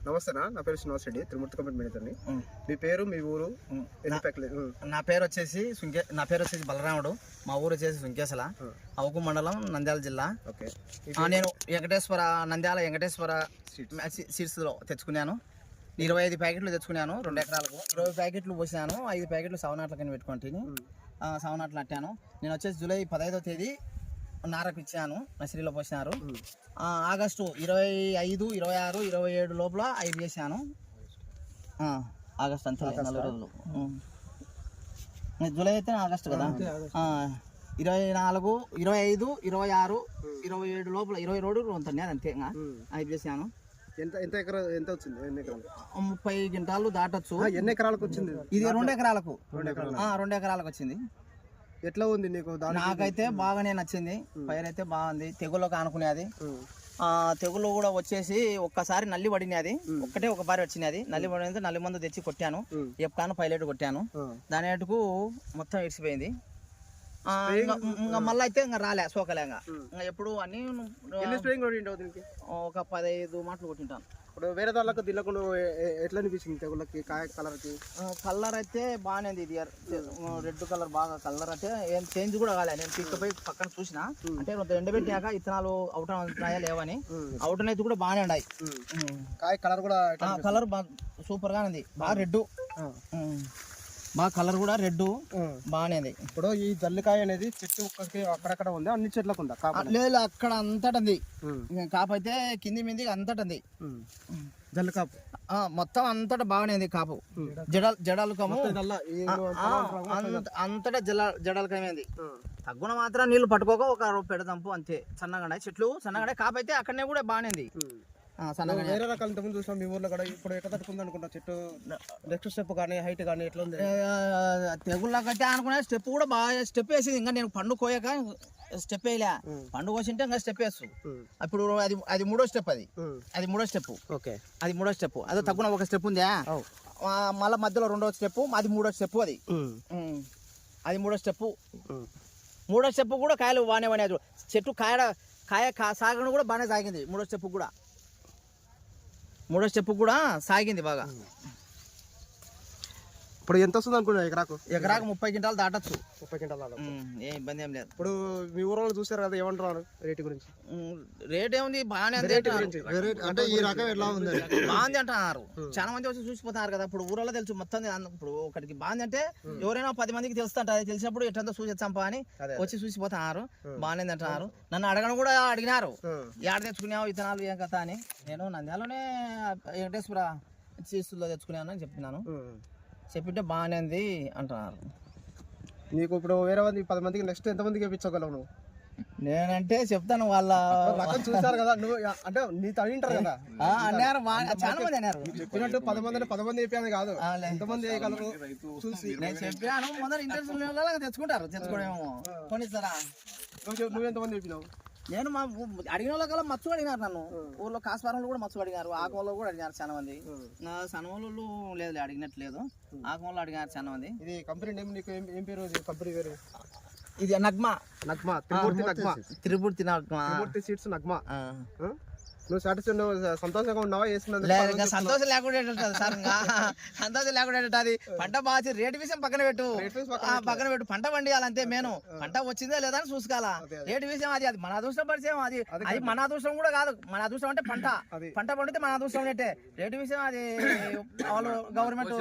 నమస్తే నా పేరు శ్రీనివాస్ రెడ్డి, త్రిమూర్తి కంపెనీ మేనేజర్ని. మీ పేరు, మీ ఊరు? నా పేరు వచ్చేసి బలరాముడు. మా ఊరు వచ్చేసి సుంకేసల, అవుకు మండలం, నంద్యాల జిల్లా. నేను నంద్యాల వెంకటేశ్వర సీడ్స్లో తెచ్చుకున్నాను. 25 ప్యాకెట్లు తెచ్చుకున్నాను 2 ఎకరాలకు. 20 ప్యాకెట్లు పోసాను, 5 ప్యాకెట్లు సవనాట్లకని పెట్టుకుంటాను. సవనాట్లు అట్టాను. నేను వచ్చేసి జూలై 15వ తేదీ నారకు ఇచ్చాను, నర్సరీలో పోసినారు. ఆగస్టు 25, 26, 27 లోపల 5 చేశాను. ఆగస్ట్ అంతే 4 రోజులు. జూలై అయితే ఆగస్టు కదా. 24, 25, 26, 27 లోపల 20 రోజులు ఉంటుంది అంతే. 5 చేశాను. ఎంత వచ్చింది? 30 క్వింటాలు దాటొచ్చు. ఎన్ని ఎకరాలకు వచ్చింది? ఇది 2 ఎకరాలకు. 2 ఎకరాలకు వచ్చింది. ఎట్లా ఉంది నీకు? నాకైతే బాగానే నచ్చింది. పైరు అయితే బాగుంది. తెగుళ్ళకి ఆనుకునేది. తెగులు కూడా వచ్చేసి ఒక్కసారి నల్లి పడినది, ఒక పారి వచ్చినది. నల్లి పడినది, నల్లి మందు తెచ్చి కొట్టాను. ఎప్పుడాను పైలెట్ కొట్టాను. దాని ఏటుకు మొత్తం ఇడిసిపోయింది. ఇంకా మళ్ళీ అయితే ఇంకా రాలే సోకలేంగా. ఇంకా ఎప్పుడు అన్ని ఒక 15 మాటలు కొట్టింటాను. ఇప్పుడు వేరే దానికి దిల్లకుండా ఎట్లా అనిపించింది తెగుళ్ళకి, కాయ కలర్కి? కలర్ అయితే బాగానే ఉంది. ఇది రెడ్ కలర్ బాగా. కలర్ అయితే ఏం చేంజ్ కూడా కాలే. నేను తీసుకుపోయి పక్కన చూసిన, అంటే ఎండబెట్టాక ఇత్తనాలు అవుట్ అవుతున్నాయా లేవని. అవుట్ అయితే కూడా బాగానే ఉన్నాయి. కాయ కలర్ కూడా కలర్ బాగా సూపర్ గా ఉంది. బాగా రెడ్, బాగా కలర్ కూడా రెడ్ బాగానే ఉంది. ఇప్పుడు ఈ జల్లికాయ అనేది చెట్టు అక్కడక్కడ ఉంది, అన్ని చెట్లకు ఉందా? లేదు, అక్కడ అంతటంది కాపు. అయితే కింది మింది అంతటంది జల్లికాపు మొత్తం అంతటా బాగానే ఉంది కాపు. జడాలకము అంతటా జడాలకమైంది. తగ్గున మాత్రం నీళ్లు పట్టుకోక ఒక పెడతంపు అంతే. సన్నగా చెట్లు సన్నగా కాపు. అయితే అక్కడనే కూడా బాగానే ఉంది. వేరే రకాల ఇంతకుముందు చూసాం మీ ఊర్లో కూడా. ఇప్పుడు ఎట్లా తట్టుకుంది అనుకుంటా చెట్టు? నెక్స్ట్ స్టెప్ కానీ హైట్ కానీ ఎట్లా ఉంది? తెగుళ్ళకైతే అనుకునే స్టెప్ కూడా బాగా స్టెప్ వేసింది. ఇంకా నేను పండు కోయక స్టెప్ వేయలే. పండు కోసింటే ఇంకా స్టెప్ వేస్తు. ఇప్పుడు అది 3వ స్టెప్. అది 3వ స్టెప్. ఓకే, అది 3వ స్టెప్. అదే తగ్గున ఒక స్టెప్ ఉందా, మళ్ళీ మధ్యలో 2వ స్టెప్. అది 3వ స్టెప్. అది 3వ స్టెప్. 3వ స్టెప్ కూడా కాయలు బాగానే పడినాయి. చెట్టు కాయ సాగడం కూడా బాగానే సాగింది. 3వ స్టెప్ కూడా 3వ స్టెప్ కూడా సాగింది బాగా. ఇప్పుడు ఎంత వస్తుంది అనుకున్నా ఎకరాకు? 30 క్వింటాలు దాటచ్చు. 30 క్వింటాలు దాటచ్చు. ఏ ఇబ్బంది ఏం లేదు. ఇప్పుడు మీ ఊరు చూసారు కదా, ఏమంటారు రేటు గురించి? రేట్ ఏముంది, బాగానే అంటే ఈ రకం ఎట్లా ఉంది? బాగుంది అంటున్నారు. చాలా మంది వచ్చి చూసిపోతున్నారు కదా. ఇప్పుడు ఊరలో తెలుసు మొత్తం. ఇప్పుడు ఒకటికి బాగుంది అంటే ఎవరైనా 10 మందికి తెలుస్తుంట. అది తెలిసినప్పుడు ఎట్లంతా చూసేస్తాంపా అని వచ్చి చూసిపోతున్నారు. బాగానే అంటున్నారు. నన్ను అడగడం కూడా అడిగినారు, ఏడ తెచ్చుకున్నావు విత్తనాలు ఏం కథ అని. నేను నంద్యాలలోనే వెంకటేశ్వర సీడ్స్లో తెచ్చుకున్నాను అని చెప్పినాను. చెప్పింటే బాగానే ఉంది అంటున్నారు. నీకు ఇప్పుడు వేరే 10 మందికి నెక్స్ట్ ఎంతమందికి వేయించగలవు నువ్వు? నేనంటే చెప్తాను. వాళ్ళ రకం చూసారు కదా, నువ్వు అంటే నీతో అడిగింటారు కదా. అన్నారు, చాలా మంది అన్నారు. చెప్పినట్టు 10 మంది చెప్పాను కాదు, ఎంతమంది వేయగలరు చూసి నేను చెప్పాను. ముందర ఇంట్రెస్ట్ తెచ్చుకుంటారు. తెచ్చుకోవడమేమో కొనిస్తారా? నువ్వు ఎంతమంది చెప్పినావు? నేను మా అడిగిన వాళ్ళకల్లా మచ్చు అడిగినారు. నన్ను ఊర్లో కాసుపారంలో కూడా మచ్చు అడిగారు. ఆకుమల్లో కూడా అడిగారు చాలా మంది. సనవలు లేదు, అడిగినట్లేదు. ఆకుమల్లో అడిగారు చాలా మంది. ఇది కంపెనీ నేమ్ నీకు ఏం పేరు? కంపెనీ పేరు? ఇది నగ్మా. త్రిమూర్తి సీడ్స్ నగ్మా. నువ్వు సంతోషంగా ఉన్నావా? సంతోషం లేకుండా సార్, సంతోషం లేకుండా అది పంట బాగా. రేటు విషయం పక్కన పెట్టు. పంట పండియాలంతే. మేను పంట వచ్చిందా లేదా అని చూసుకోవాలా. రేటు విషయం అది మన అదృష్టం పరిచయం. అది మన అదృష్టం కూడా కాదు. మన అదృష్టం అంటే పంట పండితే మన అదృష్టం అంటే. రేటు విషయం అది వాళ్ళు గవర్నమెంట్